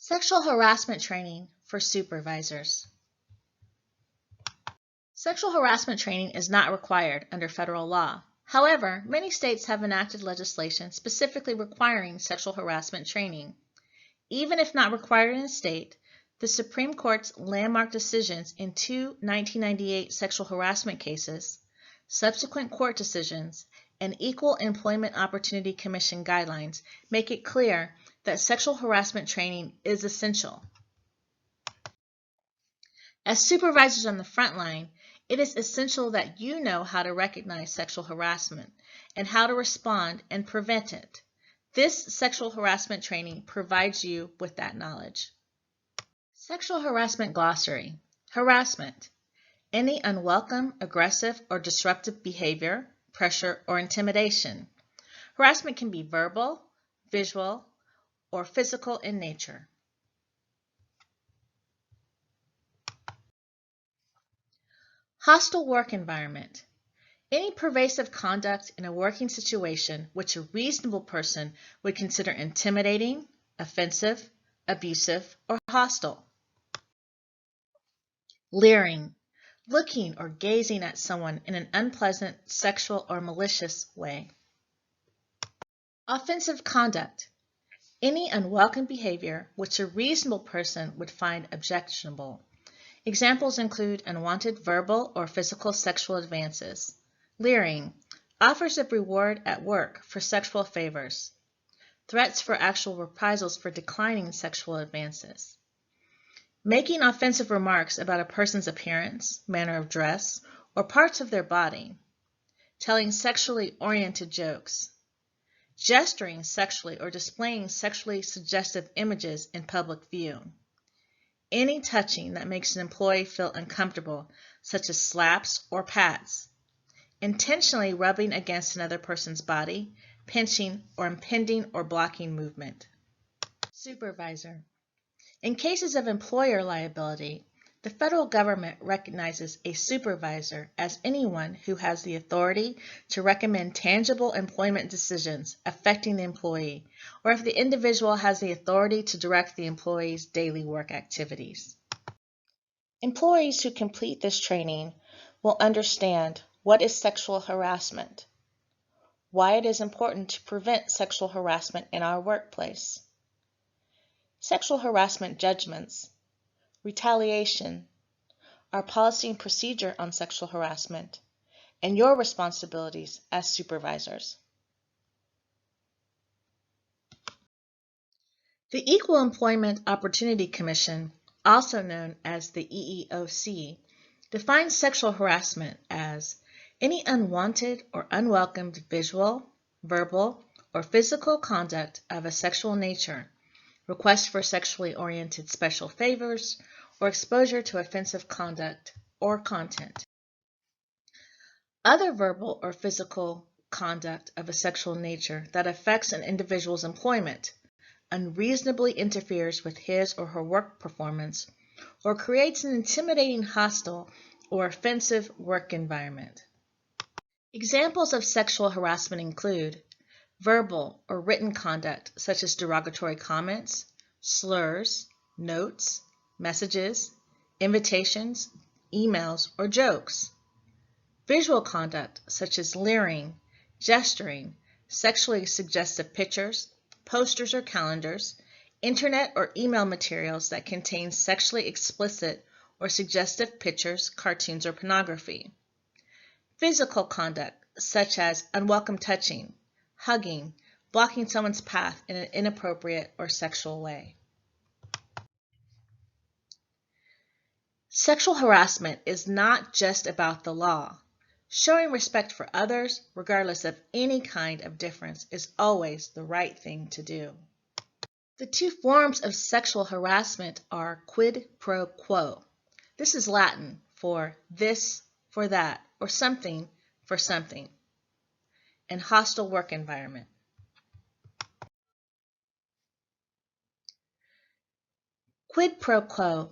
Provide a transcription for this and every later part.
Sexual harassment training for supervisors. Sexual harassment training is not required under federal law. However, many states have enacted legislation specifically requiring sexual harassment training. Even if not required in a state, the Supreme Court's landmark decisions in two 1998 sexual harassment cases, subsequent court decisions, and Equal Employment Opportunity Commission guidelines make it clear that sexual harassment training is essential. As supervisors on the front line, it is essential that you know how to recognize sexual harassment and how to respond and prevent it. This sexual harassment training provides you with that knowledge. Sexual harassment glossary. Harassment. Any unwelcome, aggressive, or disruptive behavior, pressure, or intimidation. Harassment can be verbal, visual, or physical in nature. Hostile work environment. Any pervasive conduct in a working situation which a reasonable person would consider intimidating, offensive, abusive, or hostile. Leering. Looking or gazing at someone in an unpleasant, sexual, or malicious way. Offensive conduct. Any unwelcome behavior which a reasonable person would find objectionable. Examples include unwanted verbal or physical sexual advances. Leering. Offers of reward at work for sexual favors. Threats for actual reprisals for declining sexual advances. Making offensive remarks about a person's appearance, manner of dress, or parts of their body. Telling sexually oriented jokes. Gesturing sexually or displaying sexually suggestive images in public view. Any touching that makes an employee feel uncomfortable, such as slaps or pats. Intentionally rubbing against another person's body, pinching, or impeding or blocking movement. Supervisor. In cases of employer liability, the federal government recognizes a supervisor as anyone who has the authority to recommend tangible employment decisions affecting the employee, or if the individual has the authority to direct the employee's daily work activities. Employees who complete this training will understand what is sexual harassment, why it is important to prevent sexual harassment in our workplace, sexual harassment judgments, retaliation, our policy and procedure on sexual harassment, and your responsibilities as supervisors. The Equal Employment Opportunity Commission, also known as the EEOC, defines sexual harassment as any unwanted or unwelcomed visual, verbal, or physical conduct of a sexual nature, request for sexually oriented special favors, or exposure to offensive conduct or content. Other verbal or physical conduct of a sexual nature that affects an individual's employment, unreasonably interferes with his or her work performance, or creates an intimidating, hostile, or offensive work environment. Examples of sexual harassment include verbal or written conduct such as derogatory comments, slurs, notes, messages, invitations, emails, or jokes. Visual conduct such as leering, gesturing, sexually suggestive pictures, posters or calendars, internet or email materials that contain sexually explicit or suggestive pictures, cartoons, or pornography. Physical conduct such as unwelcome touching, hugging, blocking someone's path in an inappropriate or sexual way. Sexual harassment is not just about the law. Showing respect for others, regardless of any kind of difference, is always the right thing to do. The two forms of sexual harassment are quid pro quo. This is Latin for this for that, or something for something, and hostile work environment. Quid pro quo,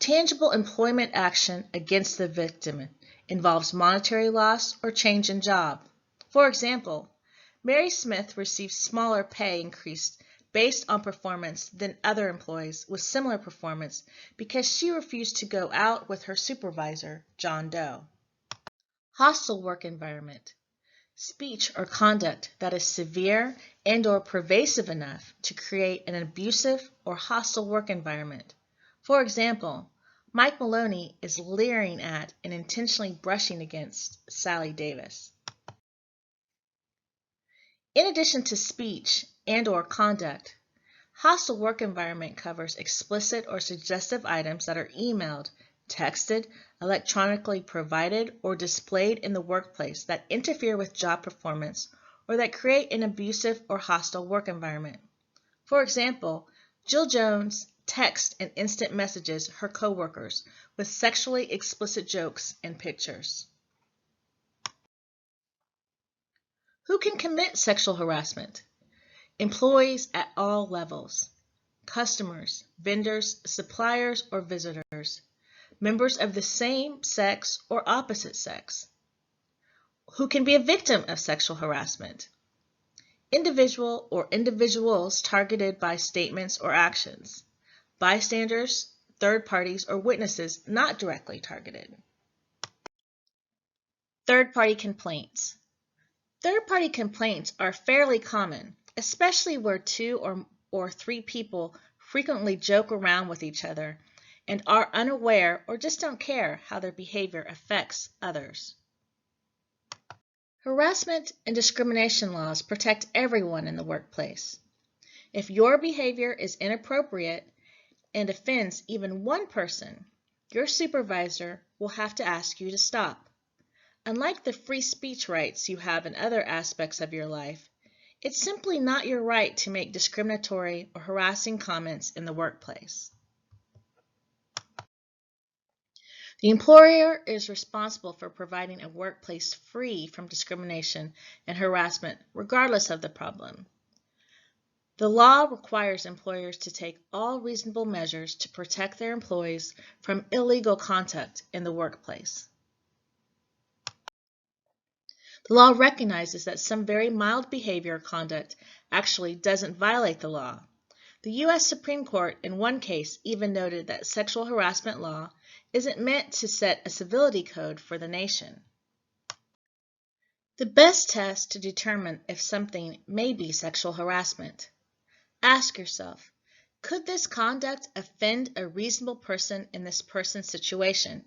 tangible employment action against the victim, involves monetary loss or change in job. For example, Mary Smith received smaller pay increase based on performance than other employees with similar performance because she refused to go out with her supervisor, John Doe. Hostile work environment. Speech or conduct that is severe and/or pervasive enough to create an abusive or hostile work environment. For example, Mike Maloney is leering at and intentionally brushing against Sally Davis. In addition to speech and/or conduct, hostile work environment covers explicit or suggestive items that are emailed, texted, electronically provided, or displayed in the workplace that interfere with job performance or that create an abusive or hostile work environment. For example, Jill Jones texts and instant messages her coworkers with sexually explicit jokes and pictures. Who can commit sexual harassment? Employees at all levels, customers, vendors, suppliers, or visitors, members of the same sex or opposite sex. Who can be a victim of sexual harassment? Individual or individuals targeted by statements or actions, bystanders, third parties, or witnesses not directly targeted. Third-party complaints. Third-party complaints are fairly common, especially where two or three people frequently joke around with each other and are unaware or just don't care how their behavior affects others. Harassment and discrimination laws protect everyone in the workplace. If your behavior is inappropriate and offends even one person, your supervisor will have to ask you to stop. Unlike the free speech rights you have in other aspects of your life, it's simply not your right to make discriminatory or harassing comments in the workplace. The employer is responsible for providing a workplace free from discrimination and harassment, regardless of the problem. The law requires employers to take all reasonable measures to protect their employees from illegal conduct in the workplace. The law recognizes that some very mild behavior or conduct actually doesn't violate the law. The U.S. Supreme Court in one case even noted that sexual harassment law isn't meant to set a civility code for the nation. The best test to determine if something may be sexual harassment. Ask yourself, could this conduct offend a reasonable person in this person's situation,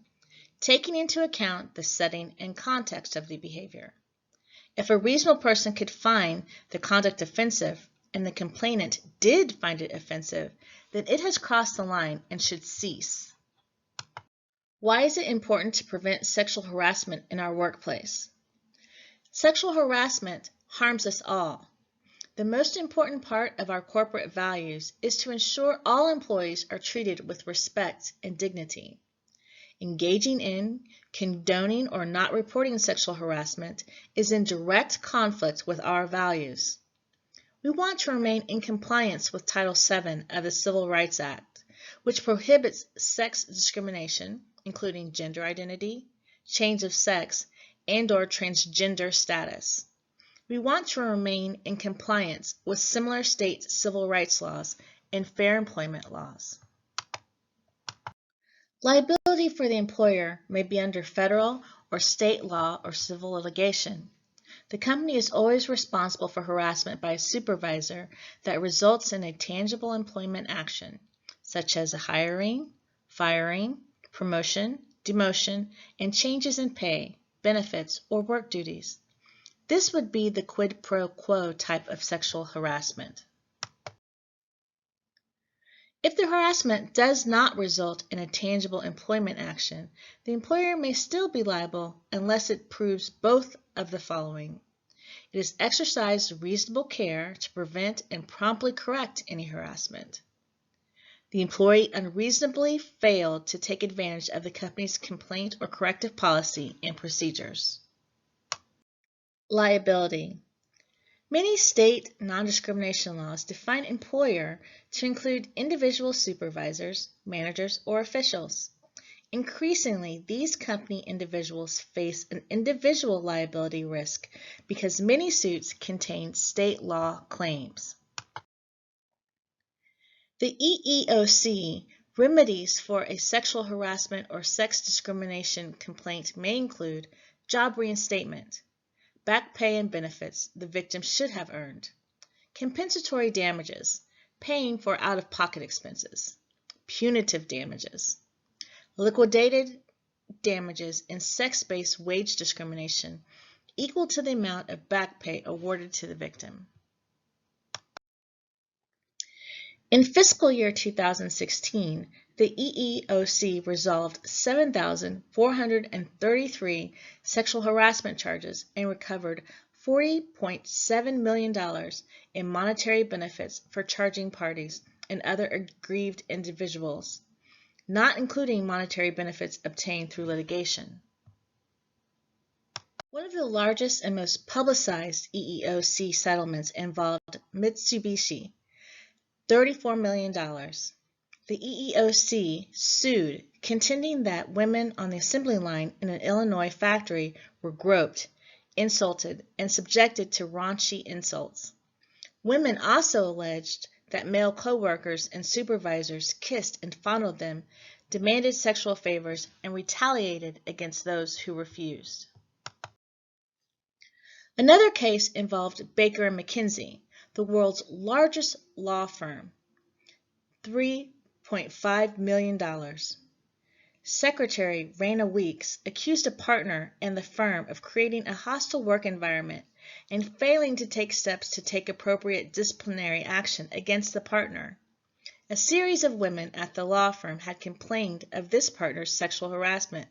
taking into account the setting and context of the behavior? If a reasonable person could find the conduct offensive and the complainant did find it offensive, then it has crossed the line and should cease. Why is it important to prevent sexual harassment in our workplace? Sexual harassment harms us all. The most important part of our corporate values is to ensure all employees are treated with respect and dignity. Engaging in, condoning, or not reporting sexual harassment is in direct conflict with our values. We want to remain in compliance with Title VII of the Civil Rights Act, which prohibits sex discrimination, including gender identity, change of sex, and/or transgender status. We want to remain in compliance with similar state civil rights laws and fair employment laws. Liability for the employer may be under federal or state law or civil litigation. The company is always responsible for harassment by a supervisor that results in a tangible employment action, such as a hiring, firing, promotion, demotion, and changes in pay, benefits, or work duties. This would be the quid pro quo type of sexual harassment. If the harassment does not result in a tangible employment action, the employer may still be liable unless it proves both of the following. It has exercised reasonable care to prevent and promptly correct any harassment. The employee unreasonably failed to take advantage of the company's complaint or corrective policy and procedures. Liability. Many state non-discrimination laws define employer to include individual supervisors, managers, or officials. Increasingly, these company individuals face an individual liability risk because many suits contain state law claims. The EEOC remedies for a sexual harassment or sex discrimination complaint may include job reinstatement, back pay and benefits the victim should have earned, compensatory damages, paying for out-of-pocket expenses, punitive damages, liquidated damages in sex-based wage discrimination equal to the amount of back pay awarded to the victim. In fiscal year 2016, the EEOC resolved 7,433 sexual harassment charges and recovered $40.7 million in monetary benefits for charging parties and other aggrieved individuals, not including monetary benefits obtained through litigation. One of the largest and most publicized EEOC settlements involved Mitsubishi, $34 million. The EEOC sued, contending that women on the assembly line in an Illinois factory were groped, insulted, and subjected to raunchy insults. Women also alleged that male co-workers and supervisors kissed and fondled them, demanded sexual favors, and retaliated against those who refused. Another case involved Baker & McKenzie, the world's largest law firm, $3.5 million. Secretary Raina Weeks accused a partner and the firm of creating a hostile work environment and failing to take steps to take appropriate disciplinary action against the partner. A series of women at the law firm had complained of this partner's sexual harassment,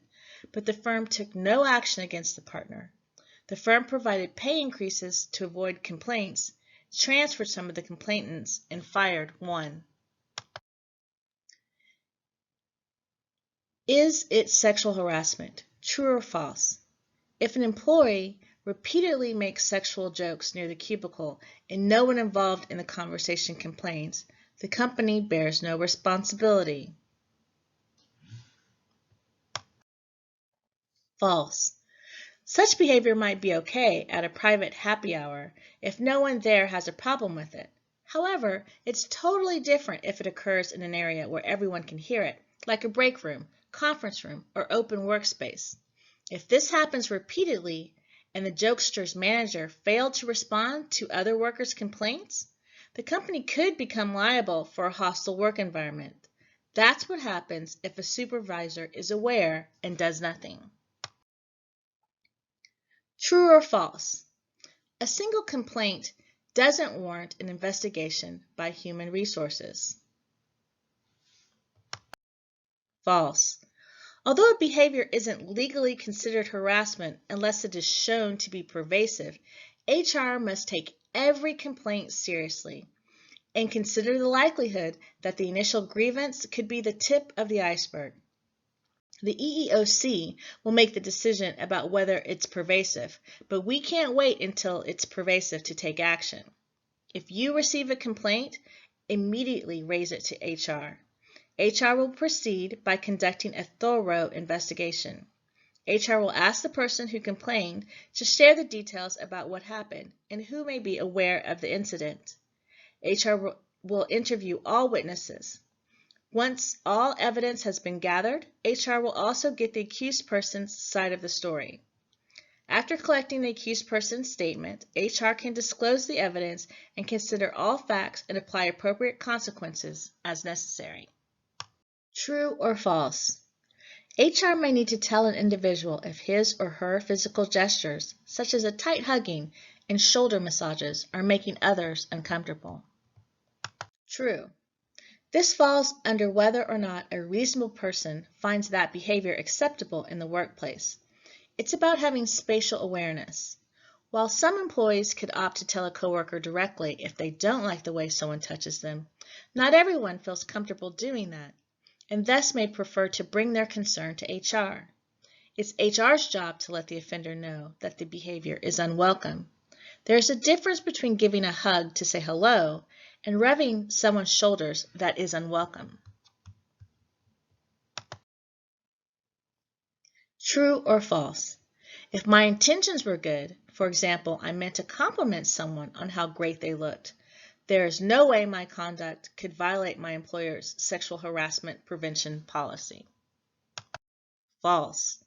but the firm took no action against the partner. The firm provided pay increases to avoid complaints, transferred some of the complainants, and fired one. Is it sexual harassment? True or false? If an employee repeatedly makes sexual jokes near the cubicle and no one involved in the conversation complains, the company bears no responsibility. False. Such behavior might be okay at a private happy hour if no one there has a problem with it. However, it's totally different if it occurs in an area where everyone can hear it, like a break room, conference room, or open workspace. If this happens repeatedly and the jokester's manager failed to respond to other workers' complaints, the company could become liable for a hostile work environment. That's what happens if a supervisor is aware and does nothing. True or false? A single complaint doesn't warrant an investigation by human resources. False. Although a behavior isn't legally considered harassment unless it is shown to be pervasive, HR must take every complaint seriously and consider the likelihood that the initial grievance could be the tip of the iceberg. The EEOC will make the decision about whether it's pervasive, but we can't wait until it's pervasive to take action. If you receive a complaint, immediately raise it to HR. HR will proceed by conducting a thorough investigation. HR will ask the person who complained to share the details about what happened and who may be aware of the incident. HR will interview all witnesses. Once all evidence has been gathered, HR will also get the accused person's side of the story. After collecting the accused person's statement, HR can disclose the evidence and consider all facts and apply appropriate consequences as necessary. True or false? HR may need to tell an individual if his or her physical gestures, such as a tight hugging and shoulder massages, are making others uncomfortable. True. This falls under whether or not a reasonable person finds that behavior acceptable in the workplace. It's about having spatial awareness. While some employees could opt to tell a coworker directly if they don't like the way someone touches them, not everyone feels comfortable doing that, and thus may prefer to bring their concern to HR. It's HR's job to let the offender know that the behavior is unwelcome. There's a difference between giving a hug to say hello and rubbing someone's shoulders that is unwelcome. True or false? If my intentions were good, for example, I meant to compliment someone on how great they looked, There is no way my conduct could violate my employer's sexual harassment prevention policy. False.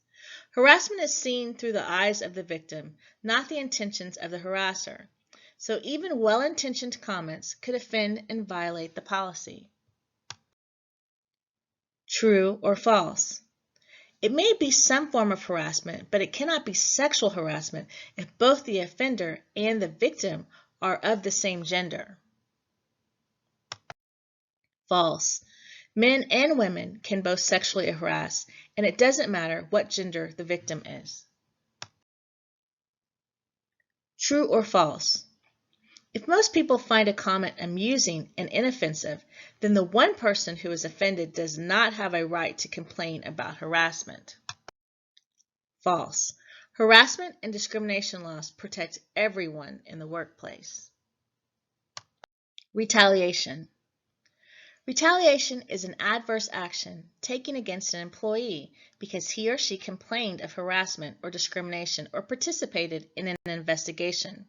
Harassment is seen through the eyes of the victim, not the intentions of the harasser. So even well-intentioned comments could offend and violate the policy. True or false? It may be some form of harassment, but it cannot be sexual harassment if both the offender and the victim are of the same gender. False. Men and women can both sexually harass, and it doesn't matter what gender the victim is. True or false? If most people find a comment amusing and inoffensive, then the one person who is offended does not have a right to complain about harassment. False. Harassment and discrimination laws protect everyone in the workplace. Retaliation. Retaliation is an adverse action taken against an employee because he or she complained of harassment or discrimination or participated in an investigation.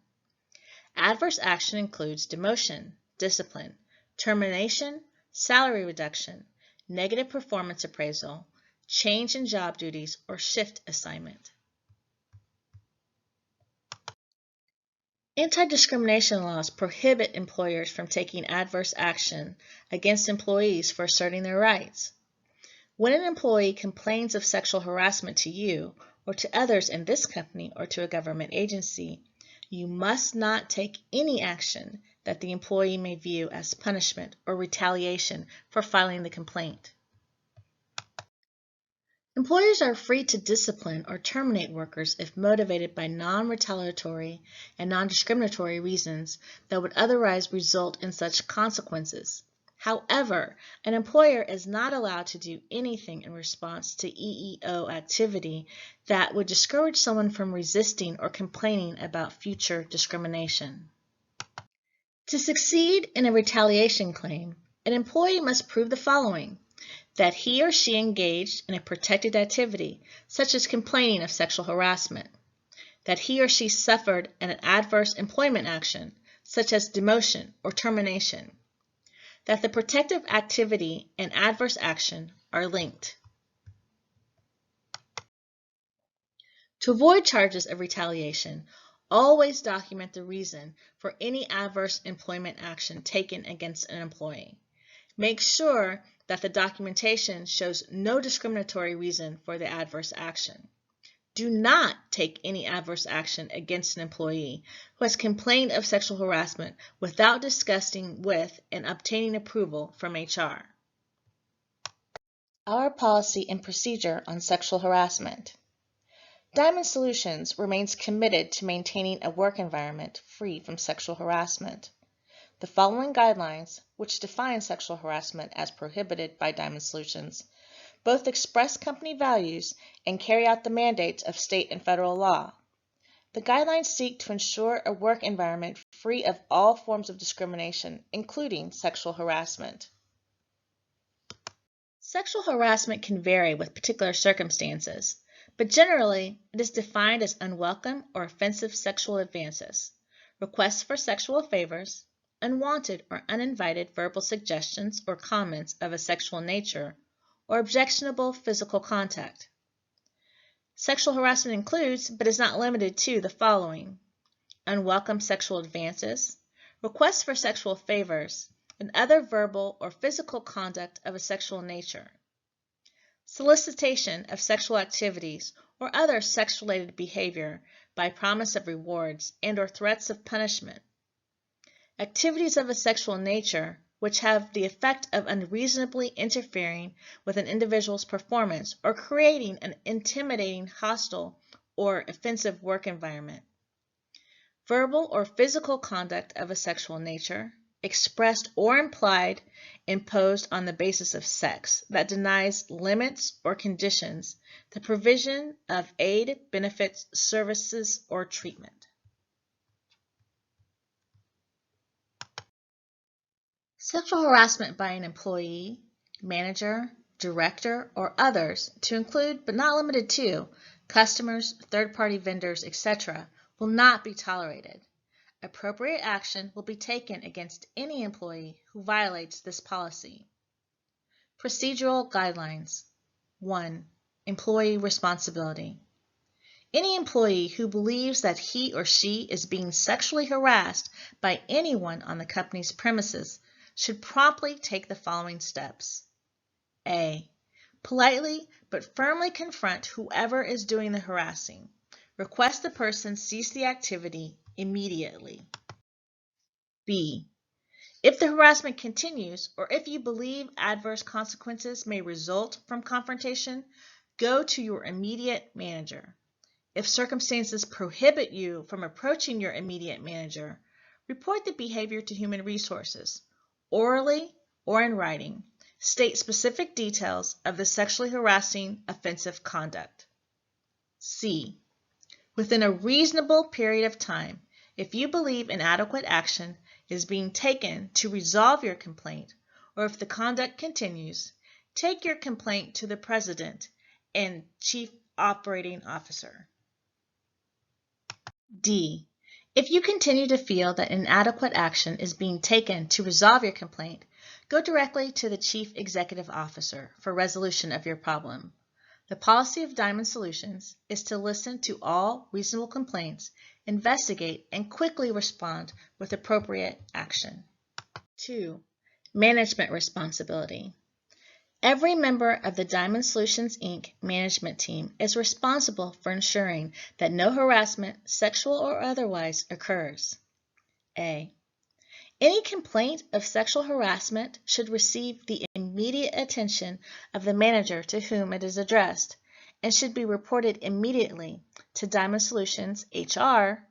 Adverse action includes demotion, discipline, termination, salary reduction, negative performance appraisal, change in job duties, or shift assignment. Anti-discrimination laws prohibit employers from taking adverse action against employees for asserting their rights. When an employee complains of sexual harassment to you or to others in this company or to a government agency, you must not take any action that the employee may view as punishment or retaliation for filing the complaint. Employers are free to discipline or terminate workers if motivated by non-retaliatory and non-discriminatory reasons that would otherwise result in such consequences. However, an employer is not allowed to do anything in response to EEO activity that would discourage someone from resisting or complaining about future discrimination. To succeed in a retaliation claim, an employee must prove the following: that he or she engaged in a protected activity, such as complaining of sexual harassment, that he or she suffered an adverse employment action, such as demotion or termination, that the protective activity and adverse action are linked. To avoid charges of retaliation, always document the reason for any adverse employment action taken against an employee. Make sure that the documentation shows no discriminatory reason for the adverse action. Do not take any adverse action against an employee who has complained of sexual harassment without discussing with and obtaining approval from HR. Our policy and procedure on sexual harassment. Diamond Solutions remains committed to maintaining a work environment free from sexual harassment. The following guidelines, which define sexual harassment as prohibited by Diamond Solutions, both express company values and carry out the mandates of state and federal law. The guidelines seek to ensure a work environment free of all forms of discrimination, including sexual harassment. Sexual harassment can vary with particular circumstances, but generally it is defined as unwelcome or offensive sexual advances, requests for sexual favors, unwanted or uninvited verbal suggestions or comments of a sexual nature, or objectionable physical contact. Sexual harassment includes, but is not limited to, the following: unwelcome sexual advances, requests for sexual favors, and other verbal or physical conduct of a sexual nature, solicitation of sexual activities or other sex-related behavior by promise of rewards and or threats of punishment, activities of a sexual nature which have the effect of unreasonably interfering with an individual's performance or creating an intimidating, hostile, or offensive work environment, verbal or physical conduct of a sexual nature, expressed or implied, imposed on the basis of sex, that denies, limits, or conditions the provision of aid, benefits, services, or treatment. Sexual harassment by an employee, manager, director, or others, to include but not limited to customers, third-party vendors, etc., will not be tolerated. Appropriate action will be taken against any employee who violates this policy. Procedural guidelines. 1. Employee responsibility. Any employee who believes that he or she is being sexually harassed by anyone on the company's premises should promptly take the following steps. A. Politely but firmly confront whoever is doing the harassing. Request the person cease the activity immediately. B. If the harassment continues, or if you believe adverse consequences may result from confrontation, go to your immediate manager. If circumstances prohibit you from approaching your immediate manager, report the behavior to Human Resources, orally or in writing. State specific details of the sexually harassing offensive conduct. C. Within a reasonable period of time, if you believe inadequate action is being taken to resolve your complaint, or if the conduct continues, take your complaint to the President and Chief Operating Officer. D. If you continue to feel that inadequate action is being taken to resolve your complaint, go directly to the Chief Executive Officer for resolution of your problem. The policy of Diamond Solutions is to listen to all reasonable complaints, investigate, and quickly respond with appropriate action. 2. Management responsibility. Every member of the Diamond Solutions, Inc. management team is responsible for ensuring that no harassment, sexual or otherwise, occurs. A. Any complaint of sexual harassment should receive the immediate attention of the manager to whom it is addressed and should be reported immediately to Diamond Solutions HR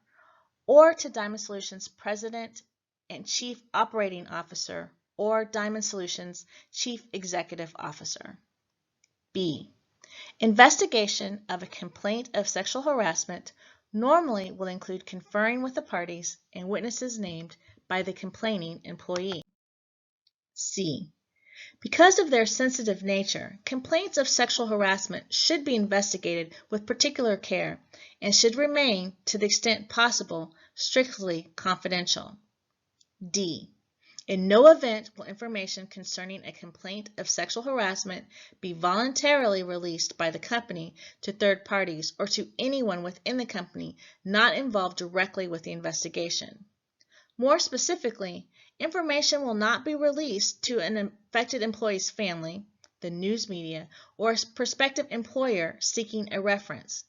or to Diamond Solutions President and Chief Operating Officer or Diamond Solutions Chief Executive Officer. B. Investigation of a complaint of sexual harassment normally will include conferring with the parties and witnesses named by the complaining employee. C. Because of their sensitive nature, complaints of sexual harassment should be investigated with particular care and should remain, to the extent possible, strictly confidential. D. In no event will information concerning a complaint of sexual harassment be voluntarily released by the company to third parties or to anyone within the company not involved directly with the investigation. More specifically, information will not be released to an affected employee's family, the news media, or a prospective employer seeking a reference.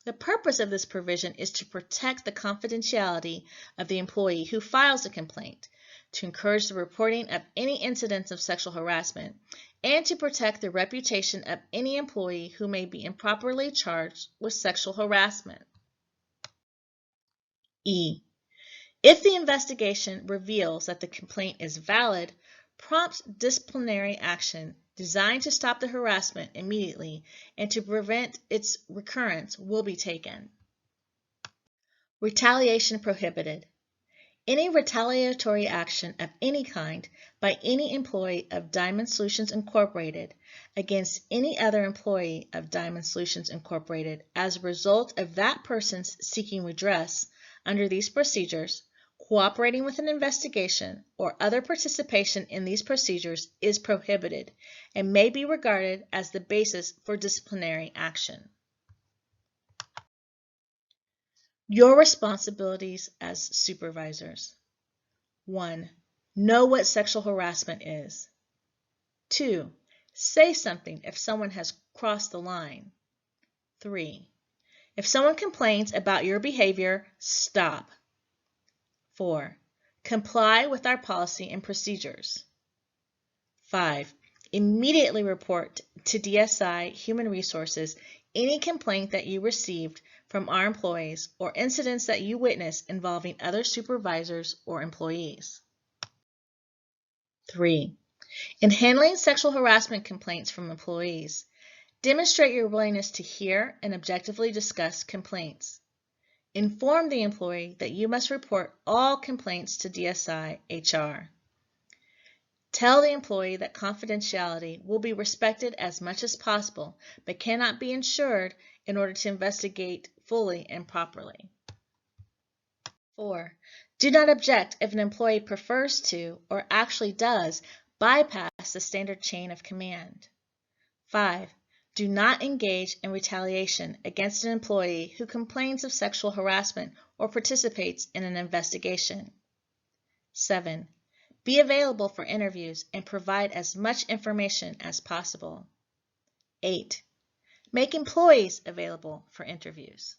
The purpose of this provision is to protect the confidentiality of the employee who files a complaint, to encourage the reporting of any incidents of sexual harassment, and to protect the reputation of any employee who may be improperly charged with sexual harassment. E. If the investigation reveals that the complaint is valid, prompt disciplinary action designed to stop the harassment immediately and to prevent its recurrence will be taken. Retaliation prohibited. Any retaliatory action of any kind by any employee of Diamond Solutions Incorporated against any other employee of Diamond Solutions Incorporated as a result of that person's seeking redress under these procedures, cooperating with an investigation, or other participation in these procedures is prohibited and may be regarded as the basis for disciplinary action. Your responsibilities as supervisors. 1. Know what sexual harassment is. 2. Say something if someone has crossed the line. 3. If someone complains about your behavior, stop. 4. Comply with our policy and procedures. 5. Immediately report to DSI Human Resources any complaint that you received from our employees or incidents that you witness involving other supervisors or employees. 3. In handling sexual harassment complaints from employees, demonstrate your willingness to hear and objectively discuss complaints. Inform the employee that you must report all complaints to DSI HR. Tell the employee that confidentiality will be respected as much as possible, but cannot be ensured in order to investigate fully and properly. 4. Do not object if an employee prefers to or actually does bypass the standard chain of command. 5. Do not engage in retaliation against an employee who complains of sexual harassment or participates in an investigation. 7. Be available for interviews and provide as much information as possible. 8. Make employees available for interviews.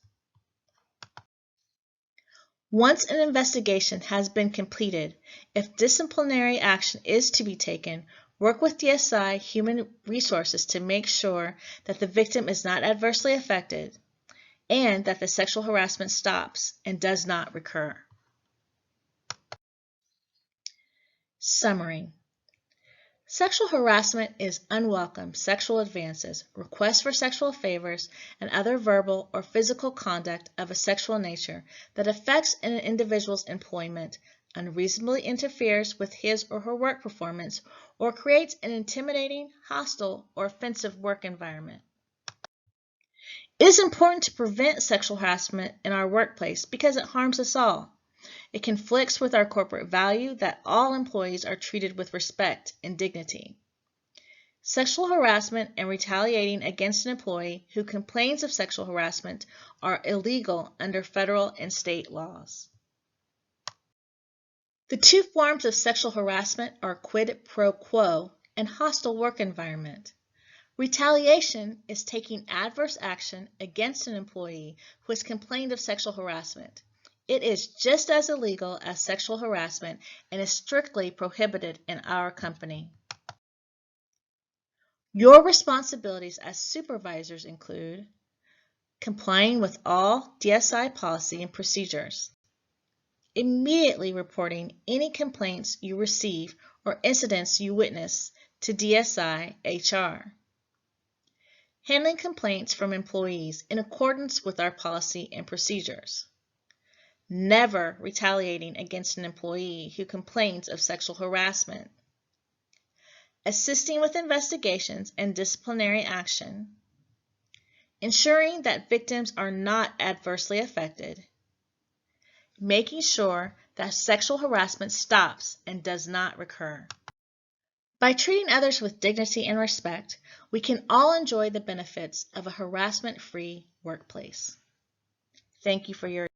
Once an investigation has been completed, if disciplinary action is to be taken, work with DSI Human Resources to make sure that the victim is not adversely affected and that the sexual harassment stops and does not recur. Summary. Sexual harassment is unwelcome sexual advances, requests for sexual favors, and other verbal or physical conduct of a sexual nature that affects an individual's employment, unreasonably interferes with his or her work performance, or creates an intimidating, hostile, or offensive work environment. It is important to prevent sexual harassment in our workplace because it harms us all. It conflicts with our corporate value that all employees are treated with respect and dignity. Sexual harassment and retaliating against an employee who complains of sexual harassment are illegal under federal and state laws. The two forms of sexual harassment are quid pro quo and hostile work environment. Retaliation is taking adverse action against an employee who has complained of sexual harassment. It is just as illegal as sexual harassment and is strictly prohibited in our company. Your responsibilities as supervisors include complying with all DSI policy and procedures, immediately reporting any complaints you receive or incidents you witness to DSI HR, handling complaints from employees in accordance with our policy and procedures, never retaliating against an employee who complains of sexual harassment, assisting with investigations and disciplinary action, ensuring that victims are not adversely affected, making sure that sexual harassment stops and does not recur. By treating others with dignity and respect, we can all enjoy the benefits of a harassment-free workplace. Thank you for your